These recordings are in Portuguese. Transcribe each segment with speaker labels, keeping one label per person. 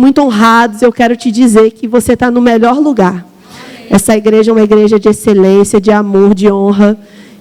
Speaker 1: muito honrados. Eu quero te dizer que você está no melhor lugar. Essa igreja é uma igreja de excelência, de amor, de honra.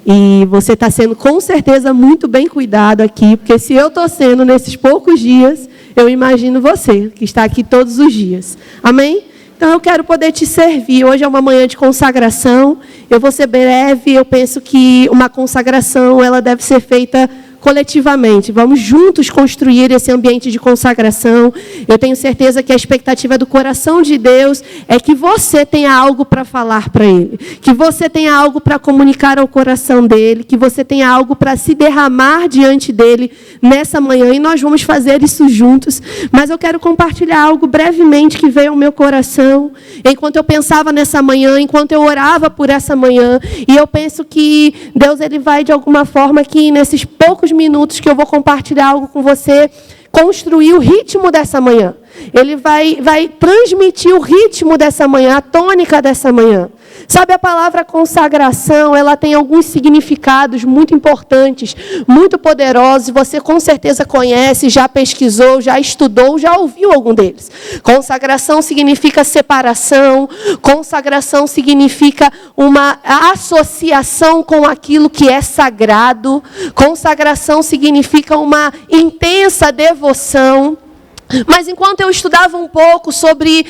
Speaker 1: E você está sendo, com certeza, muito bem cuidado aqui. Porque se eu estou sendo nesses poucos dias, eu imagino você, que está aqui todos os dias. Amém? Então, eu quero poder te servir. Hoje é uma manhã de consagração. Eu vou ser breve. Eu penso que uma consagração ela deve ser feita coletivamente. Vamos juntos construir esse ambiente de consagração. Eu tenho certeza que a expectativa do coração de Deus é que você tenha algo para falar para Ele, que você tenha algo para comunicar ao coração dEle, que você tenha algo para se derramar diante dEle nessa manhã, e nós vamos fazer isso juntos. Mas eu quero compartilhar algo brevemente que veio ao meu coração, enquanto eu pensava nessa manhã, enquanto eu orava por essa manhã, e eu penso que Deus ele vai de alguma forma que nesses poucos minutos que eu vou compartilhar algo com você, construir o ritmo dessa manhã. Ele vai transmitir o ritmo dessa manhã, a tônica dessa manhã. Sabe, a palavra consagração, ela tem alguns significados muito importantes, muito poderosos. Você com certeza conhece, já pesquisou, já estudou, já ouviu algum deles. Consagração significa separação. Consagração significa uma associação com aquilo que é sagrado. Consagração significa uma intensa devoção. Mas enquanto eu estudava um pouco sobre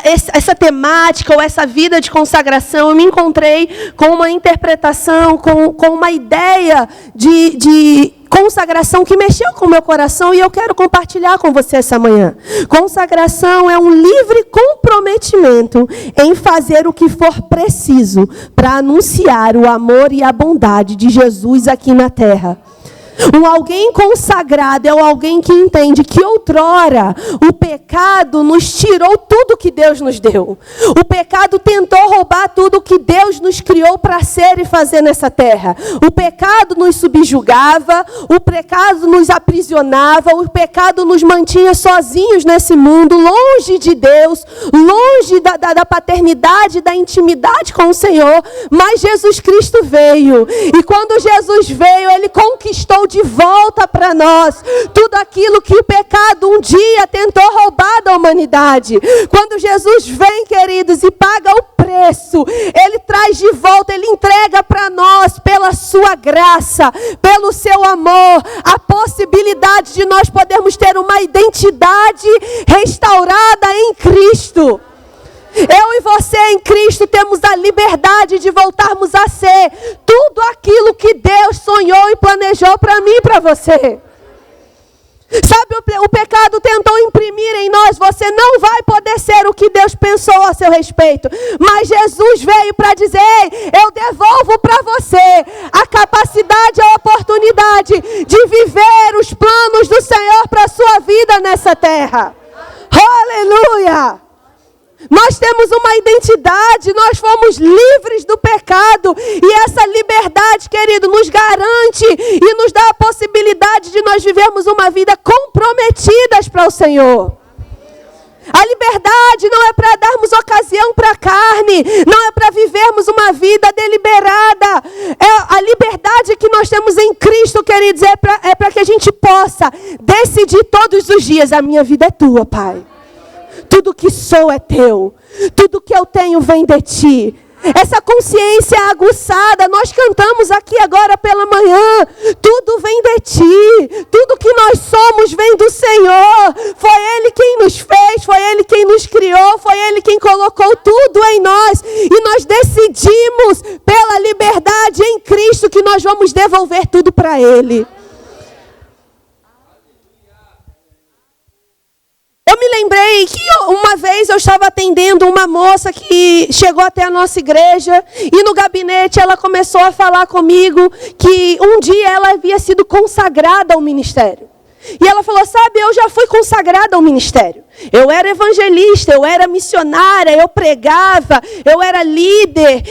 Speaker 1: essa temática ou essa vida de consagração, eu me encontrei com uma interpretação, com uma ideia de consagração que mexeu com o meu coração e eu quero compartilhar com você essa manhã. Consagração é um livre comprometimento em fazer o que for preciso para anunciar o amor e a bondade de Jesus aqui na terra. Um alguém consagrado é alguém que entende que outrora o pecado nos tirou tudo que Deus nos deu. O pecado tentou roubar tudo que Deus nos criou para ser e fazer nessa terra. O pecado nos subjugava, o pecado nos aprisionava, o pecado nos mantinha sozinhos nesse mundo, longe de Deus, longe da paternidade, da intimidade com o Senhor. Mas Jesus Cristo veio. E quando Jesus veio, Ele conquistou de volta para nós tudo aquilo que o pecado um dia tentou roubar da humanidade. Quando Jesus vem, queridos, e paga o preço, Ele traz de volta, Ele entrega para nós, pela sua graça, pelo seu amor, a possibilidade de nós podermos ter uma identidade restaurada em Cristo. Eu e você em Cristo temos a liberdade de voltarmos a ser tudo aquilo que Deus sonhou e planejou para mim e para você. Sabe, o pecado tentou imprimir em nós, você não vai poder ser o que Deus pensou a seu respeito. Mas Jesus veio para dizer, eu devolvo para você a capacidade, a oportunidade de viver os planos do Senhor para a sua vida nessa terra. Aleluia! Nós temos uma identidade, nós fomos livres do pecado. E essa liberdade, querido, nos garante e nos dá a possibilidade de nós vivermos uma vida comprometidas para o Senhor. A liberdade não é para darmos ocasião para a carne, não é para vivermos uma vida deliberada. A liberdade que nós temos em Cristo, queridos, é para que a gente possa decidir todos os dias, a minha vida é tua, Pai. Tudo que sou é teu. Tudo que eu tenho vem de ti. Essa consciência aguçada, nós cantamos aqui agora pela manhã. Tudo vem de ti. Tudo que nós somos vem do Senhor. Foi Ele quem nos fez, foi Ele quem nos criou, foi Ele quem colocou tudo em nós. E nós decidimos pela liberdade em Cristo que nós vamos devolver tudo para Ele. Eu me lembrei que uma vez eu estava atendendo uma moça que chegou até a nossa igreja e no gabinete ela começou a falar comigo que um dia ela havia sido consagrada ao ministério. E ela falou, sabe, eu já fui consagrada ao ministério. Eu era evangelista, eu era missionária, eu pregava, eu era líder,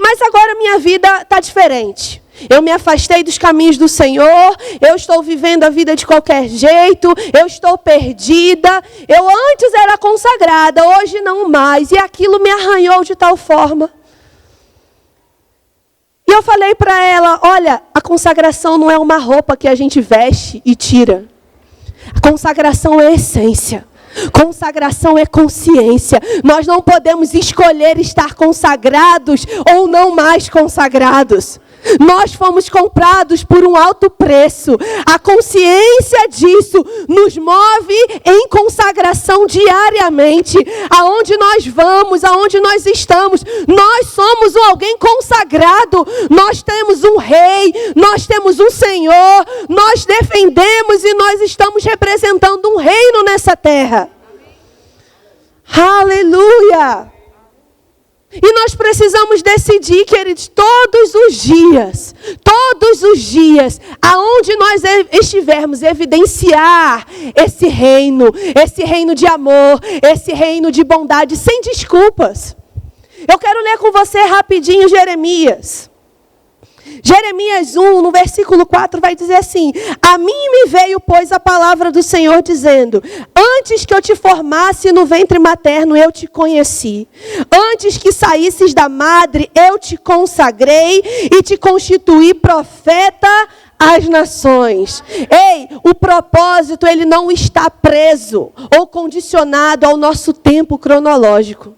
Speaker 1: mas agora minha vida está diferente. Eu me afastei dos caminhos do Senhor, eu estou vivendo a vida de qualquer jeito, eu estou perdida. Eu antes era consagrada, hoje não mais. E aquilo me arranhou de tal forma. E eu falei para ela, olha, a consagração não é uma roupa que a gente veste e tira. A consagração é a essência. Consagração é consciência. Nós não podemos escolher estar consagrados ou não mais consagrados. Nós fomos comprados por um alto preço. A consciência disso nos move em consagração diariamente. Aonde nós vamos, aonde nós estamos, nós somos alguém consagrado. Nós temos um rei, nós temos um Senhor, nós defendemos e nós estamos representando um reino nessa terra. Aleluia! E nós precisamos decidir, queridos, todos os dias, aonde nós estivermos, evidenciar esse reino de amor, esse reino de bondade, sem desculpas. Eu quero ler com você rapidinho Jeremias. Jeremias 1, no versículo 4, vai dizer assim: a mim me veio, pois, a palavra do Senhor, dizendo: antes que eu te formasse no ventre materno, eu te conheci. Antes que saísses da madre, eu te consagrei e te constituí profeta às nações. Ei, o propósito, ele não está preso ou condicionado ao nosso tempo cronológico.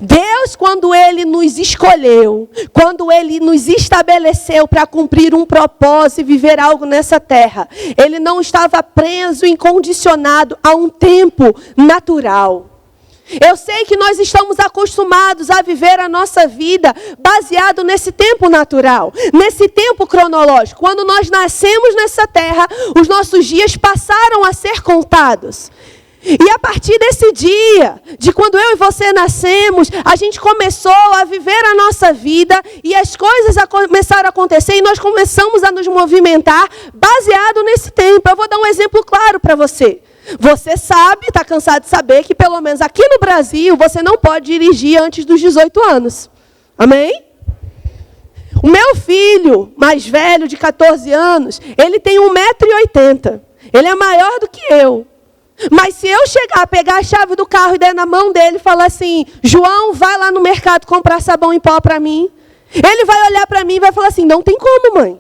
Speaker 1: Deus, quando Ele nos escolheu, quando Ele nos estabeleceu para cumprir um propósito e viver algo nessa terra, Ele não estava preso e condicionado a um tempo natural. Eu sei que nós estamos acostumados a viver a nossa vida baseado nesse tempo natural, nesse tempo cronológico. Quando nós nascemos nessa terra, os nossos dias passaram a ser contados. E a partir desse dia, de quando eu e você nascemos, a gente começou a viver a nossa vida e as coisas começaram a acontecer e nós começamos a nos movimentar baseado nesse tempo. Eu vou dar um exemplo claro para você. Você sabe, está cansado de saber que pelo menos aqui no Brasil você não pode dirigir antes dos 18 anos. Amém? O meu filho mais velho, de 14 anos, ele tem 1,80 m. Ele é maior do que eu. Mas se eu chegar, pegar a chave do carro e der na mão dele e falar assim: João, vai lá no mercado comprar sabão em pó para mim. Ele vai olhar para mim e vai falar assim: não tem como, mãe.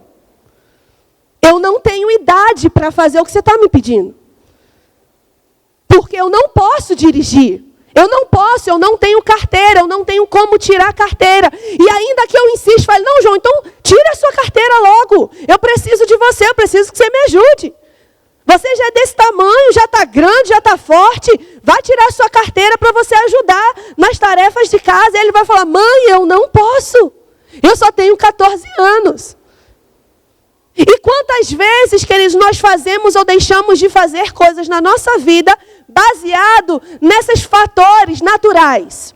Speaker 1: Eu não tenho idade para fazer o que você está me pedindo. Porque eu não posso dirigir. Eu não tenho carteira, eu não tenho como tirar a carteira. E ainda que eu insista, falo: não, João, então tira a sua carteira logo. Eu preciso de você, eu preciso que você me ajude. Você já é desse tamanho, já está grande, já está forte. Vai tirar a sua carteira para você ajudar nas tarefas de casa. Ele vai falar: mãe, eu não posso. Eu só tenho 14 anos. E quantas vezes, queridos, nós fazemos ou deixamos de fazer coisas na nossa vida baseado nesses fatores naturais?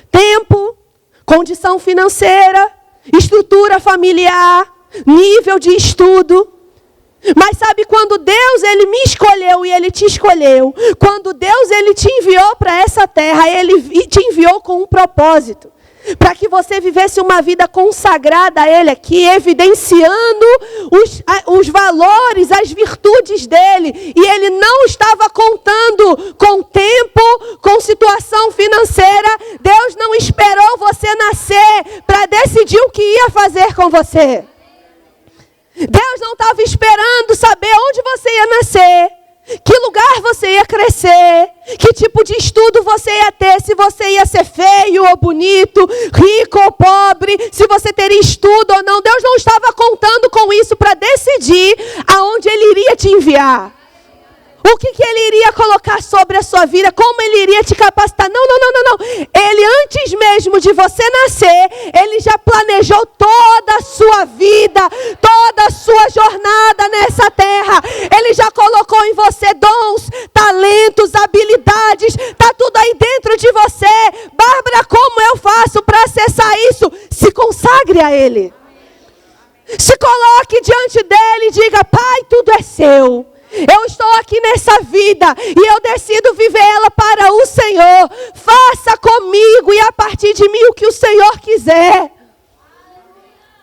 Speaker 1: Tempo, condição financeira, estrutura familiar, nível de estudo. Mas sabe, quando Deus, Ele me escolheu e Ele te escolheu, quando Deus, Ele te enviou para essa terra, Ele te enviou com um propósito, para que você vivesse uma vida consagrada a Ele aqui, evidenciando os valores, as virtudes dEle, e Ele não estava contando com tempo, com situação financeira. Deus não esperou você nascer para decidir o que ia fazer com você. Deus não estava esperando saber onde você ia nascer, que lugar você ia crescer, que tipo de estudo você ia ter, se você ia ser feio ou bonito, rico ou pobre, se você teria estudo ou não. Deus não estava contando com isso para decidir aonde Ele iria te enviar. O que Ele iria colocar sobre a sua vida, como Ele iria te capacitar. Não. Ele, antes mesmo de você nascer, Ele já planejou toda a sua vida, toda a sua jornada nessa terra. Ele já colocou em você dons, talentos, habilidades, está tudo aí dentro de você. Bárbara, como eu faço para acessar isso? Se consagre a Ele. Se coloque diante dEle e diga: Pai, tudo é seu. Eu estou aqui nessa vida e eu decido viver ela para o Senhor. Faça comigo e a partir de mim o que o Senhor quiser.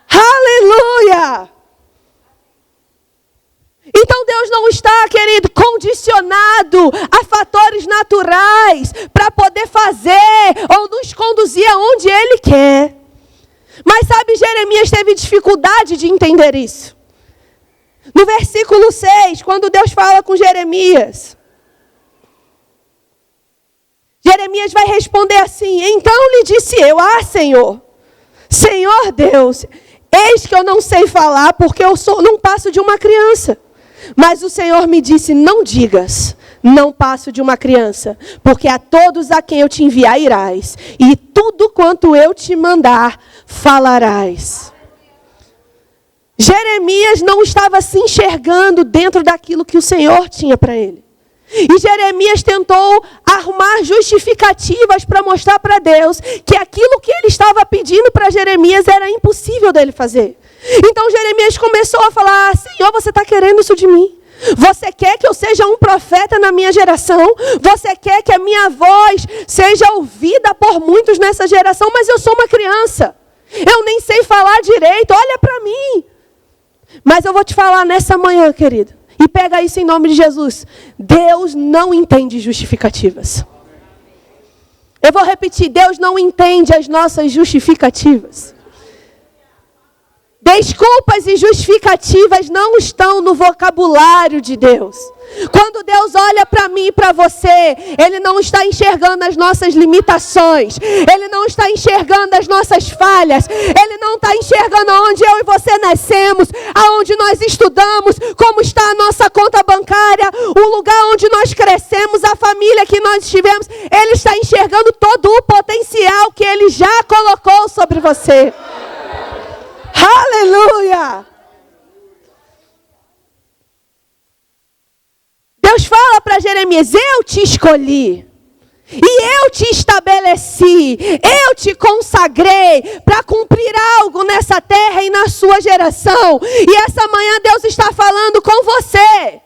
Speaker 1: Aleluia! Então Deus não está, querido, condicionado a fatores naturais para poder fazer ou nos conduzir aonde Ele quer. Mas sabe, Jeremias teve dificuldade de entender isso. No versículo 6, quando Deus fala com Jeremias, Jeremias vai responder assim: então lhe disse eu, Senhor, Senhor Deus, eis que eu não sei falar, porque eu não passo de uma criança. Mas o Senhor me disse: não digas, não passo de uma criança, porque a todos a quem eu te enviar irás, e tudo quanto eu te mandar falarás. Jeremias não estava se enxergando dentro daquilo que o Senhor tinha para ele. E Jeremias tentou arrumar justificativas para mostrar para Deus que aquilo que ele estava pedindo para Jeremias era impossível dele fazer. Então Jeremias começou a falar: Senhor, você está querendo isso de mim? Você quer que eu seja um profeta na minha geração? Você quer que a minha voz seja ouvida por muitos nessa geração? Mas eu sou uma criança. Eu nem sei falar direito. Olha para mim. Mas eu vou te falar nessa manhã, querido. E pega isso em nome de Jesus. Deus não entende justificativas. Eu vou repetir. Deus não entende as nossas justificativas. Desculpas e justificativas não estão no vocabulário de Deus. Quando Deus olha para mim e para você, Ele não está enxergando as nossas limitações. Ele não está enxergando as nossas falhas. Ele não está enxergando onde eu e você nascemos, aonde nós estudamos, como está a nossa conta bancária, o lugar onde nós crescemos, a família que nós tivemos. Ele está enxergando todo o potencial que Ele já colocou sobre você. Aleluia! Deus fala para Jeremias: eu te escolhi, e eu te estabeleci, eu te consagrei para cumprir algo nessa terra e na sua geração. E essa manhã Deus está falando com você.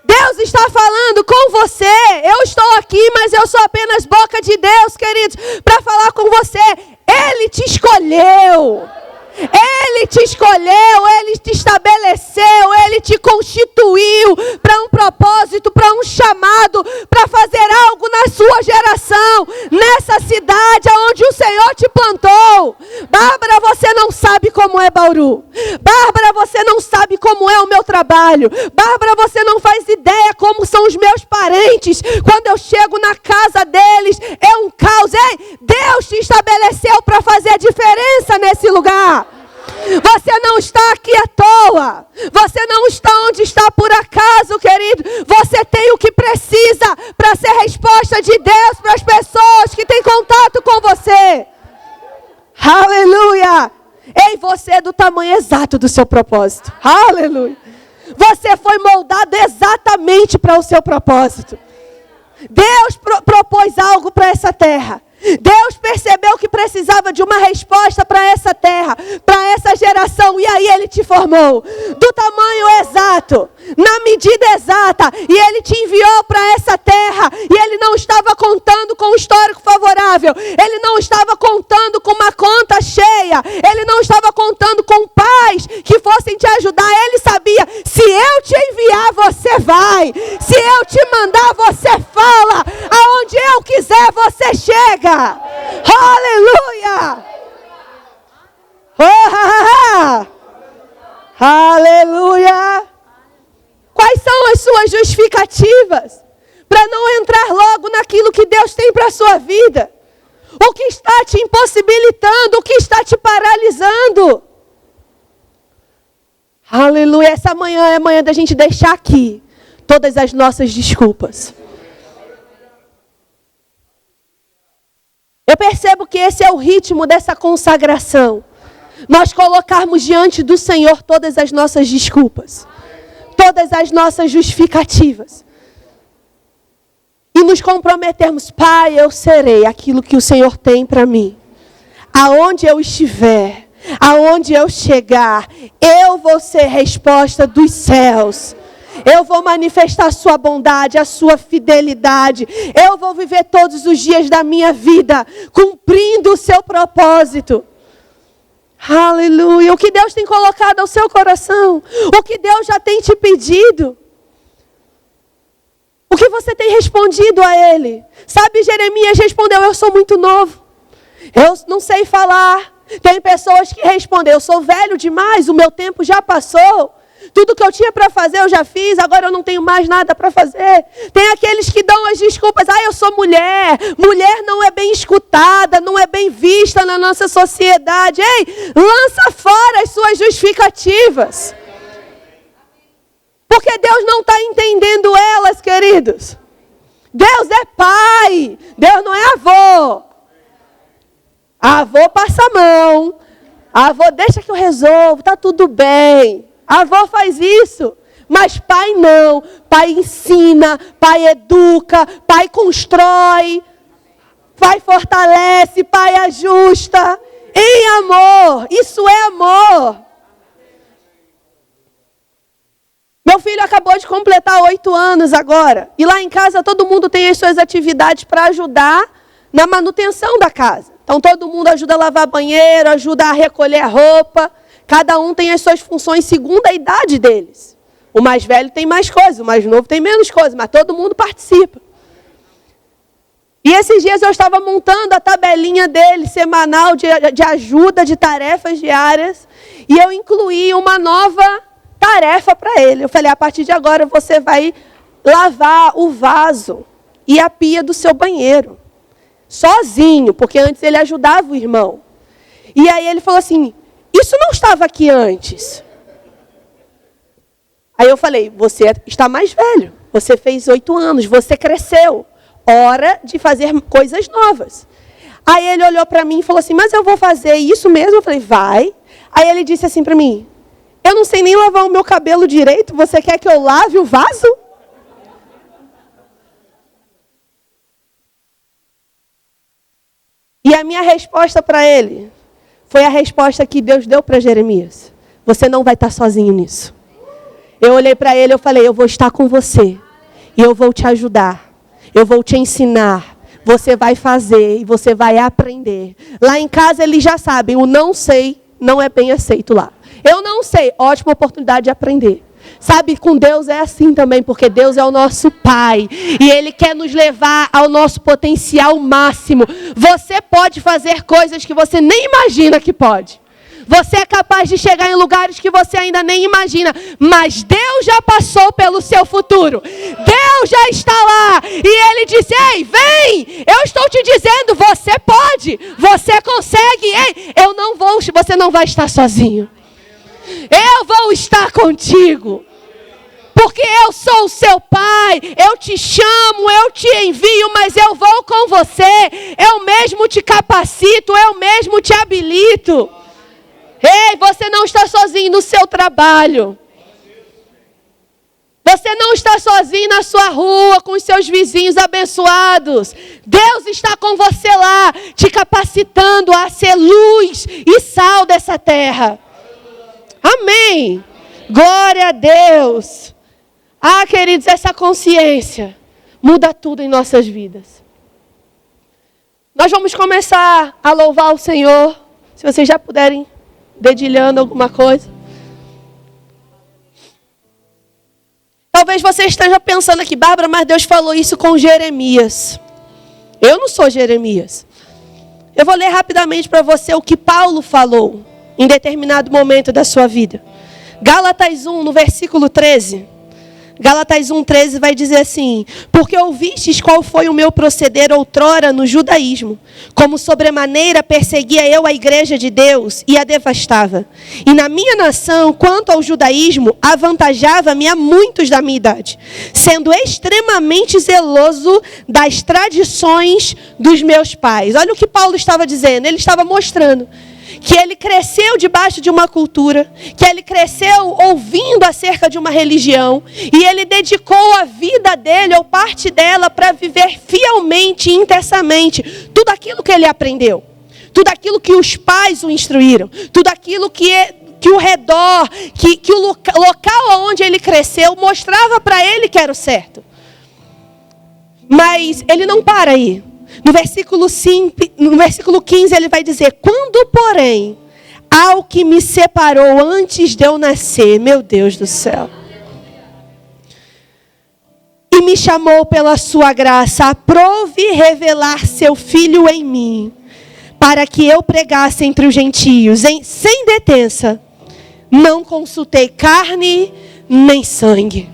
Speaker 1: Deus está falando com você. Eu estou aqui, mas eu sou apenas boca de Deus, queridos, para falar com você. Ele te escolheu. Ele te escolheu, Ele te estabeleceu, Ele te constituiu para um propósito, para um chamado, para fazer algo na sua geração, nessa cidade onde o Senhor te plantou. Bárbara, você não sabe como é Bauru. Bárbara, você não sabe como é o meu trabalho. Bárbara, você não faz ideia como são os meus parentes. Quando eu chego na casa deles, é um caos. Ei, Deus te estabeleceu para fazer a diferença nesse lugar. Você não está aqui à toa. Você não está onde está por acaso, querido. Você tem o que precisa para ser resposta de Deus para as pessoas que têm contato com você. Aleluia! Ei, você é do tamanho exato do seu propósito. Aleluia! Você foi moldado exatamente para o seu propósito. Deus propôs algo para essa terra. Deus percebeu que precisava de uma resposta para essa terra, para essa geração, e aí Ele te formou do tamanho exato, na medida exata, e Ele te enviou para essa terra, e Ele não estava contando com um histórico favorável, Ele não estava contando com uma conta cheia, Ele não estava contando com pais que fossem te ajudar. Ele sabia: se eu te enviar, você vai, se eu te mandar, você fala, aonde eu quiser, você chega. Aleluia! Oh, aleluia! Quais são as suas justificativas para não entrar logo naquilo que Deus tem para a sua vida? O que está te impossibilitando? O que está te paralisando? Aleluia! Essa manhã é a manhã da gente deixar aqui todas as nossas desculpas. Eu percebo que esse é o ritmo dessa consagração. Nós colocarmos diante do Senhor todas as nossas desculpas, todas as nossas justificativas. E nos comprometermos: Pai, eu serei aquilo que o Senhor tem para mim. Aonde eu estiver, aonde eu chegar, eu vou ser resposta dos céus. Eu vou manifestar a sua bondade, a sua fidelidade. Eu vou viver todos os dias da minha vida cumprindo o seu propósito. Aleluia. O que Deus tem colocado ao seu coração, o que Deus já tem te pedido, o que você tem respondido a Ele. Sabe, Jeremias respondeu: eu sou muito novo, eu não sei falar. Tem pessoas que respondem: eu sou velho demais, o meu tempo já passou. Tudo que eu tinha para fazer eu já fiz, agora eu não tenho mais nada para fazer. Tem aqueles que dão as desculpas. Eu sou mulher. Mulher não é bem escutada, não é bem vista na nossa sociedade. Ei, lança fora as suas justificativas. Porque Deus não está entendendo elas, queridos. Deus é pai. Deus não é avô. Avô passa a mão. Avô deixa que eu resolvo, está tudo bem. Avô faz isso. Mas pai não. Pai ensina, pai educa, pai constrói, pai fortalece, pai ajusta. Em amor. Isso é amor. Meu filho acabou de completar 8 anos agora. E lá em casa todo mundo tem as suas atividades para ajudar na manutenção da casa. Então todo mundo ajuda a lavar banheiro, ajuda a recolher a roupa. Cada um tem as suas funções segundo a idade deles. O mais velho tem mais coisas, o mais novo tem menos coisas, mas todo mundo participa. E esses dias eu estava montando a tabelinha dele, semanal, de ajuda, de tarefas diárias. E eu incluí uma nova tarefa para ele. Eu falei, a partir de agora você vai lavar o vaso e a pia do seu banheiro. Sozinho, porque antes ele ajudava o irmão. E aí ele falou assim, isso não estava aqui antes. Aí eu falei, você está mais velho. Você fez 8 anos, você cresceu. Hora de fazer coisas novas. Aí ele olhou para mim e falou assim, mas eu vou fazer isso mesmo? Eu falei, vai. Aí ele disse assim para mim, eu não sei nem lavar o meu cabelo direito, você quer que eu lave o vaso? E a minha resposta para ele foi a resposta que Deus deu para Jeremias. Você não vai estar sozinho nisso. Eu olhei para ele e falei, eu vou estar com você. E eu vou te ajudar. Eu vou te ensinar. Você vai fazer e você vai aprender. Lá em casa eles já sabem, o não sei não é bem aceito lá. Eu não sei, ótima oportunidade de aprender. Sabe, com Deus é assim também, porque Deus é o nosso Pai. E Ele quer nos levar ao nosso potencial máximo. Você pode fazer coisas que você nem imagina que pode. Você é capaz de chegar em lugares que você ainda nem imagina. Mas Deus já passou pelo seu futuro. Deus já está lá. E Ele disse, ei, vem. Eu estou te dizendo, você pode. Você consegue. Ei, você não vai estar sozinho. Eu vou estar contigo. Porque eu sou o seu pai. Eu te chamo, eu te envio, mas eu vou com você. Eu mesmo te capacito, eu mesmo te habilito. Ei, você não está sozinho no seu trabalho. Você não está sozinho na sua rua, com os seus vizinhos abençoados. Deus está com você lá, te capacitando a ser luz e sal dessa terra. Amém. Glória a Deus. Queridos, essa consciência muda tudo em nossas vidas. Nós vamos começar a louvar o Senhor. Se vocês já puderem dedilhando alguma coisa. Talvez você esteja pensando aqui, Bárbara, mas Deus falou isso com Jeremias. Eu não sou Jeremias. Eu vou ler rapidamente para você o que Paulo falou em determinado momento da sua vida. Gálatas 1, no versículo 13. Gálatas 1,13 vai dizer assim: porque ouvistes qual foi o meu proceder outrora no judaísmo, como sobremaneira perseguia eu a igreja de Deus e a devastava. E na minha nação, quanto ao judaísmo, avantajava-me a muitos da minha idade, sendo extremamente zeloso das tradições dos meus pais. Olha o que Paulo estava dizendo, ele estava mostrando que ele cresceu debaixo de uma cultura, que ele cresceu ouvindo acerca de uma religião, e ele dedicou a vida dele, ou parte dela, para viver fielmente e intensamente tudo aquilo que ele aprendeu, tudo aquilo que os pais o instruíram, tudo aquilo que o redor, que o local onde ele cresceu mostrava para ele que era o certo. Mas ele não para aí. No versículo 15 ele vai dizer: quando, porém, ao que me separou antes de eu nascer, meu Deus do céu, e me chamou pela sua graça, aprove revelar seu Filho em mim, para que eu pregasse entre os gentios, sem detença, não consultei carne nem sangue.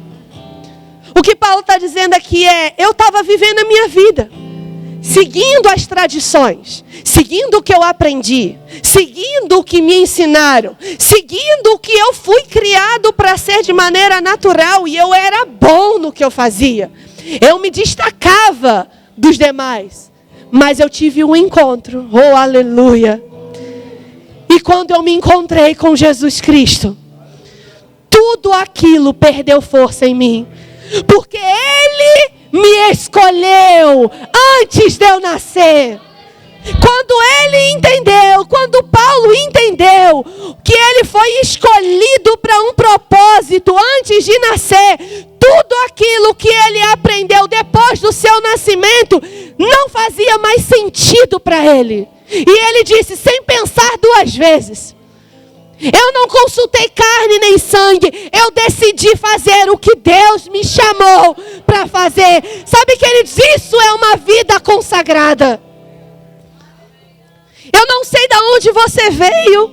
Speaker 1: O que Paulo está dizendo aqui é: eu estava vivendo a minha vida, seguindo as tradições, seguindo o que eu aprendi, seguindo o que me ensinaram, seguindo o que eu fui criado para ser de maneira natural, e eu era bom no que eu fazia. Eu me destacava dos demais, mas eu tive um encontro, oh aleluia. E quando eu me encontrei com Jesus Cristo, tudo aquilo perdeu força em mim, porque Ele me escolheu antes de eu nascer. Quando ele entendeu, quando Paulo entendeu que ele foi escolhido para um propósito antes de nascer, tudo aquilo que ele aprendeu depois do seu nascimento não fazia mais sentido para ele. E ele disse, sem pensar duas vezes: eu não consultei carne nem sangue, eu decidi fazer o que Deus me chamou para fazer. Sabe, queridos, isso é uma vida consagrada. Eu não sei de onde você veio,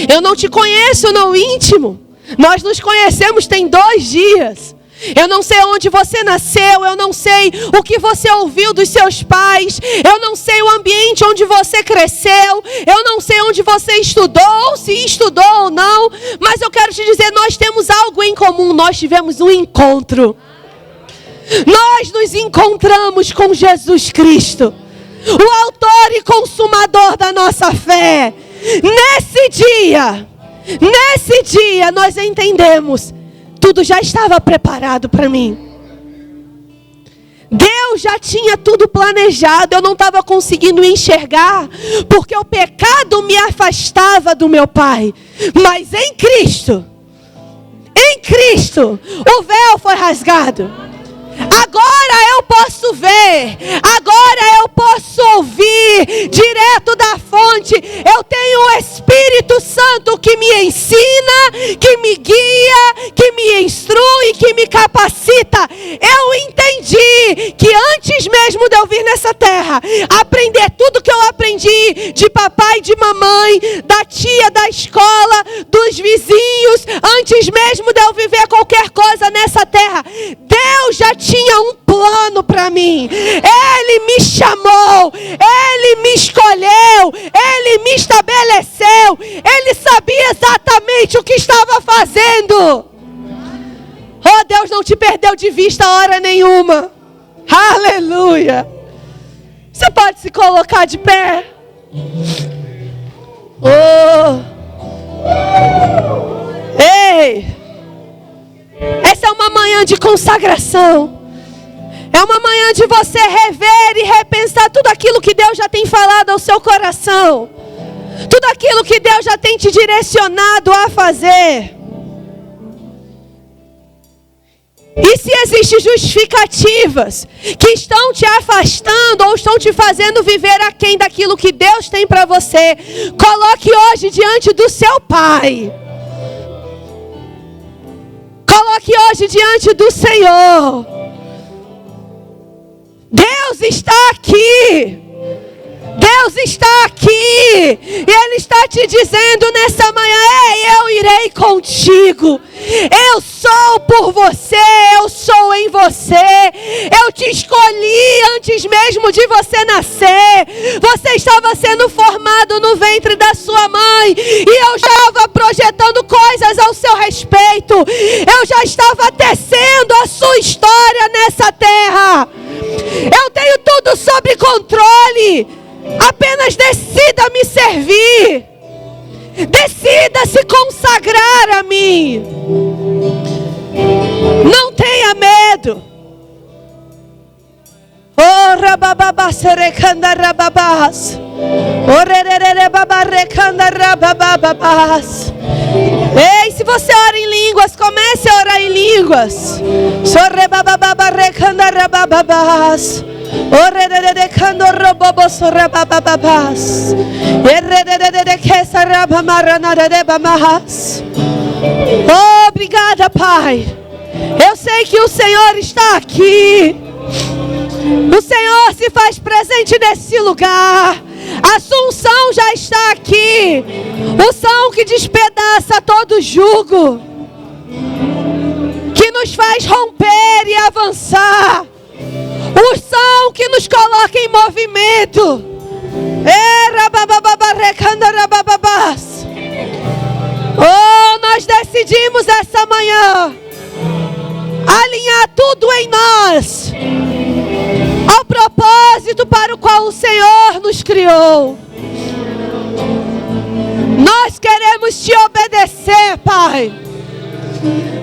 Speaker 1: eu não te conheço no íntimo, nós nos conhecemos tem 2 dias. Eu não sei onde você nasceu, eu não sei o que você ouviu dos seus pais, eu não sei o ambiente onde você cresceu, eu não sei onde você estudou, ou se estudou ou não, mas eu quero te dizer, nós temos algo em comum, nós tivemos um encontro. Nós nos encontramos com Jesus Cristo, o autor e consumador da nossa fé. Nesse dia nós entendemos, tudo já estava preparado para mim. Deus já tinha tudo planejado. Eu não estava conseguindo enxergar, porque o pecado me afastava do meu Pai. Mas em Cristo, o véu foi rasgado. Agora eu posso ver, agora eu posso ouvir direto da fonte. Eu tenho o Espírito Santo que me ensina, que me guia, que me instrui, que me capacita. Eu entendi que antes mesmo de eu vir nessa terra, aprender tudo que eu aprendi de papai, de mamãe, da tia, da escola, dos vizinhos, antes mesmo de eu viver qualquer coisa nessa terra, Deus já tinha um plano para mim. Ele me chamou, Ele me escolheu, Ele me estabeleceu, Ele sabia exatamente o que estava fazendo. Oh, Deus não te perdeu de vista hora nenhuma. Aleluia. Você pode se colocar de pé. Oh. Ei. Essa é uma manhã de consagração. É uma manhã de você rever e repensar tudo aquilo que Deus já tem falado ao seu coração. Tudo aquilo que Deus já tem te direcionado a fazer. E se existem justificativas que estão te afastando ou estão te fazendo viver aquém daquilo que Deus tem para você, coloque hoje diante do seu Pai. Coloque hoje diante do Senhor. Deus está aqui. Deus está aqui. E Ele está te dizendo nessa manhã: ei, eu irei contigo. Eu sou por você, eu sou em você. Eu te escolhi antes mesmo de você nascer. Você estava sendo formado no ventre da sua mãe, e eu já estava projetando coisas ao seu respeito. Eu já estava tecendo a sua história nessa terra. Eu tenho tudo sob controle. Apenas decida me servir. Decida se consagrar a mim. Não tenha medo. Oh, rabababa serecanda rababas. Orerere babarecanda rabababas. Ei, se você ora em línguas, comece a orar em línguas. Sorrebababa recanda rabababas. Orerere cando robobo sorrebababas. Ererere que sarabamaranada de bamahas. Obrigada, Pai. Eu sei que o Senhor está aqui. O Senhor se faz presente nesse lugar. A unção já está aqui. Unção que despedaça todo jugo, que nos nos faz romper e avançar. Unção que nos coloca em movimento. Oh, nós decidimos essa manhã alinhar tudo em nós ao propósito para o qual o Senhor nos criou. Nós queremos te obedecer, Pai.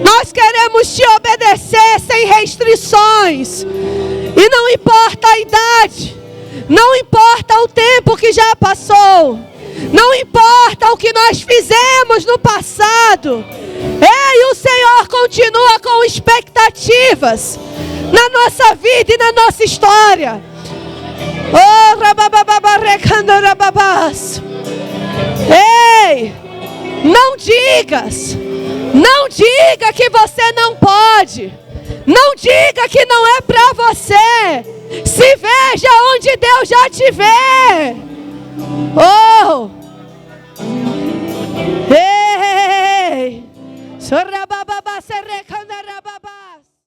Speaker 1: Nós queremos te obedecer sem restrições. E não importa a idade, não importa o tempo que já passou, não importa o que nós fizemos no passado. O Senhor continua com expectativas na nossa vida e na nossa história. Ei, não diga que você não pode. Não diga que não é para você. Se veja onde Deus já te vê. Oh! Ei!